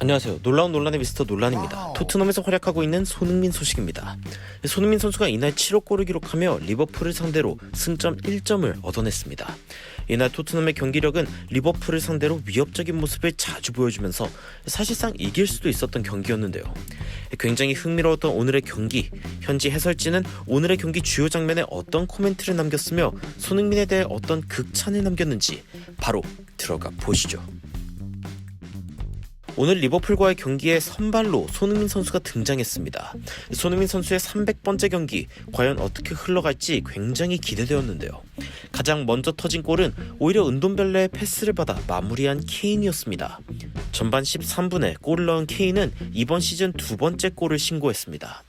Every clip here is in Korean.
안녕하세요. 놀라운 논란의 미스터 논란입니다. 토트넘에서 활약하고 있는 손흥민 소식입니다. 손흥민 선수가 이날 7호 골을 기록하며 리버풀을 상대로 승점 1점을 얻어냈습니다. 이날 토트넘의 경기력은 리버풀을 상대로 위협적인 모습을 자주 보여주면서 사실상 이길 수도 있었던 경기였는데요. 굉장히 흥미로웠던 오늘의 경기, 현지 해설진은 오늘의 경기 주요 장면에 어떤 코멘트를 남겼으며 손흥민에 대해 어떤 극찬을 남겼는지 바로 들어가 보시죠. 오늘 리버풀과의 경기에 선발로 손흥민 선수가 등장했습니다. 손흥민 선수의 300번째 경기, 과연 어떻게 흘러갈지 굉장히 기대되었는데요. 가장 먼저 터진 골은 오히려 은돈벨레의 패스를 받아 마무리한 케인이었습니다. 전반 13분에 골을 넣은 케인은 이번 시즌 두 번째 골을 신고했습니다.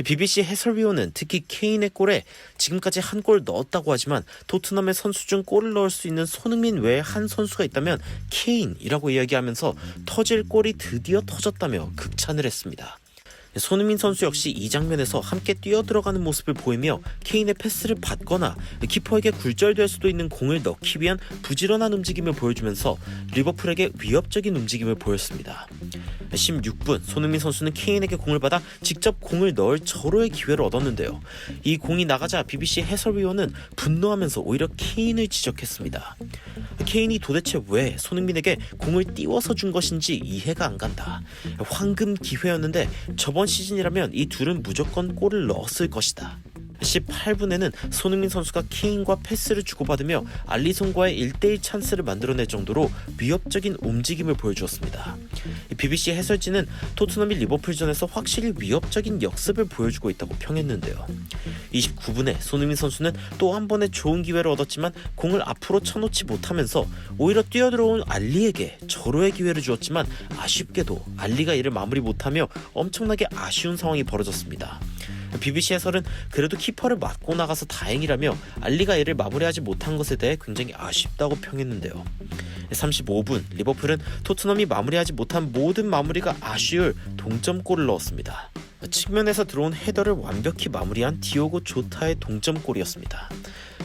BBC 해설위원은 특히 케인의 골에 지금까지 한 골 넣었다고 하지만 토트넘의 선수 중 골을 넣을 수 있는 손흥민 외에 한 선수가 있다면 케인이라고 이야기하면서 터질 골이 드디어 터졌다며 극찬을 했습니다. 손흥민 선수 역시 이 장면에서 함께 뛰어들어가는 모습을 보이며 케인의 패스를 받거나 키퍼에게 굴절될 수도 있는 공을 넣기 위한 부지런한 움직임을 보여주면서 리버풀에게 위협적인 움직임을 보였습니다. 16분 손흥민 선수는 케인에게 공을 받아 직접 공을 넣을 절호의 기회를 얻었는데요. 이 공이 나가자 BBC 해설위원은 분노하면서 오히려 케인을 지적했습니다. 케인이 도대체 왜 손흥민에게 공을 띄워서 준 것인지 이해가 안 간다. 황금 기회였는데 저번 시즌이라면 이 둘은 무조건 골을 넣었을 것이다. 18분에는 손흥민 선수가 케인과 패스를 주고받으며 알리송과의 1대1 찬스를 만들어낼 정도로 위협적인 움직임을 보여주었습니다. BBC 해설진은 토트넘이 리버풀전에서 확실히 위협적인 역습을 보여주고 있다고 평했는데요. 29분에 손흥민 선수는 또 한 번의 좋은 기회를 얻었지만 공을 앞으로 쳐놓지 못하면서 오히려 뛰어들어온 알리에게 절호의 기회를 주었지만 아쉽게도 알리가 이를 마무리 못하며 엄청나게 아쉬운 상황이 벌어졌습니다. BBC 해설은 그래도 키퍼를 맞고 나가서 다행이라며 알리가 이를 마무리하지 못한 것에 대해 굉장히 아쉽다고 평했는데요. 35분 리버풀은 토트넘이 마무리하지 못한 모든 마무리가 아쉬울 동점골을 넣었습니다. 측면에서 들어온 헤더를 완벽히 마무리한 디오고 조타의 동점골이었습니다.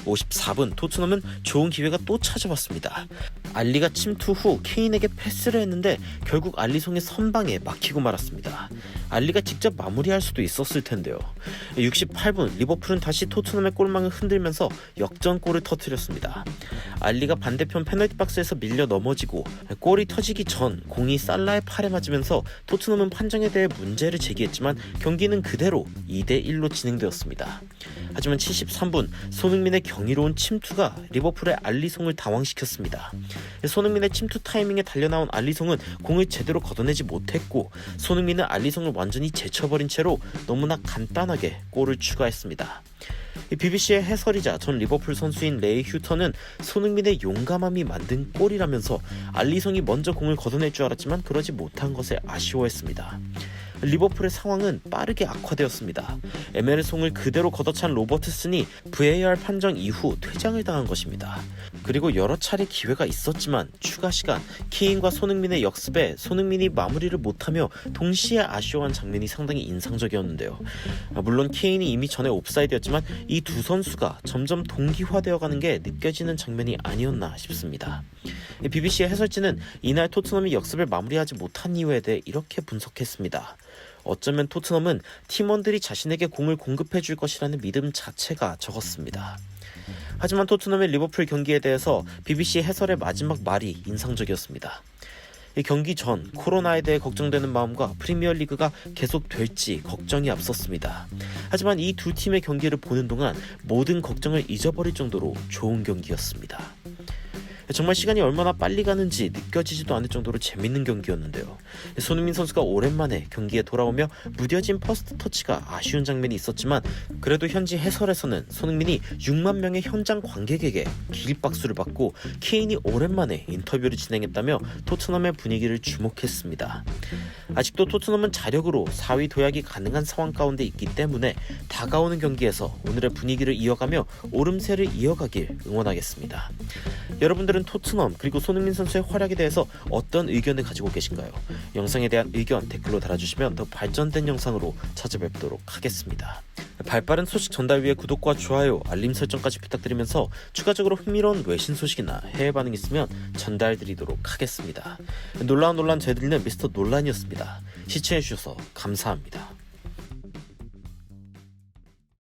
54분 토트넘은 좋은 기회가 또 찾아왔습니다. 알리가 침투 후 케인에게 패스를 했는데 결국 알리송의 선방에 막히고 말았습니다. 알리가 직접 마무리할 수도 있었을 텐데요. 68분 리버풀은 다시 토트넘의 골망을 흔들면서 역전골을 터뜨렸습니다. 알리가 반대편 페널티 박스에서 밀려 넘어지고 골이 터지기 전 공이 살라의 팔에 맞으면서 토트넘은 판정에 대해 문제를 제기했지만 경기는 그대로 2대1로 진행되었습니다. 하지만 73분 손흥민의 경이로운 침투가 리버풀의 알리송을 당황시켰습니다. 손흥민의 침투 타이밍에 달려나온 알리송은 공을 제대로 걷어내지 못했고 손흥민은 알리송을 완전히 제쳐버린 채로 너무나 간단하게 골을 추가했습니다. BBC의 해설이자 전 리버풀 선수인 레이 휴터는 손흥민의 용감함이 만든 골이라면서 알리송이 먼저 공을 걷어낼 줄 알았지만 그러지 못한 것에 아쉬워했습니다. 리버풀의 상황은 빠르게 악화되었습니다. 에메르송을 그대로 걷어찬 로버트슨이 VAR 판정 이후 퇴장을 당한 것입니다. 그리고 여러 차례 기회가 있었지만 추가 시간, 케인과 손흥민의 역습에 손흥민이 마무리를 못하며 동시에 아쉬워한 장면이 상당히 인상적이었는데요. 물론 케인이 이미 전에 옵사이드였지만 이 두 선수가 점점 동기화되어가는 게 느껴지는 장면이 아니었나 싶습니다. BBC의 해설진은 이날 토트넘이 역습을 마무리하지 못한 이유에 대해 이렇게 분석했습니다. 어쩌면 토트넘은 팀원들이 자신에게 공을 공급해 줄 것이라는 믿음 자체가 적었습니다. 하지만 토트넘의 리버풀 경기에 대해서 BBC 해설의 마지막 말이 인상적이었습니다. 이 경기 전 코로나에 대해 걱정되는 마음과 프리미어리그가 계속될지 걱정이 앞섰습니다. 하지만 이 두 팀의 경기를 보는 동안 모든 걱정을 잊어버릴 정도로 좋은 경기였습니다. 정말 시간이 얼마나 빨리 가는지 느껴지지도 않을 정도로 재밌는 경기였는데요. 손흥민 선수가 오랜만에 경기에 돌아오며 무뎌진 퍼스트 터치가 아쉬운 장면이 있었지만 그래도 현지 해설에서는 손흥민이 6만 명의 현장 관객에게 기립박수를 받고 케인이 오랜만에 인터뷰를 진행했다며 토트넘의 분위기를 주목했습니다. 아직도 토트넘은 자력으로 4위 도약이 가능한 상황 가운데 있기 때문에 다가오는 경기에서 오늘의 분위기를 이어가며 오름세를 이어가길 응원하겠습니다. 여러분들은 여러분들은 토트넘 그리고 손흥민 선수의 활약에 대해서 어떤 의견을 가지고 계신가요? 영상에 대한 의견 댓글로 달아주시면 더 발전된 영상으로 찾아뵙도록 하겠습니다. 발빠른 소식 전달 위해 구독과 좋아요, 알림 설정까지 부탁드리면서 추가적으로 흥미로운 외신 소식이나 해외 반응 있으면 전달드리도록 하겠습니다. 놀라운 논란 저희들은 미스터 논란이었습니다. 시청해주셔서 감사합니다.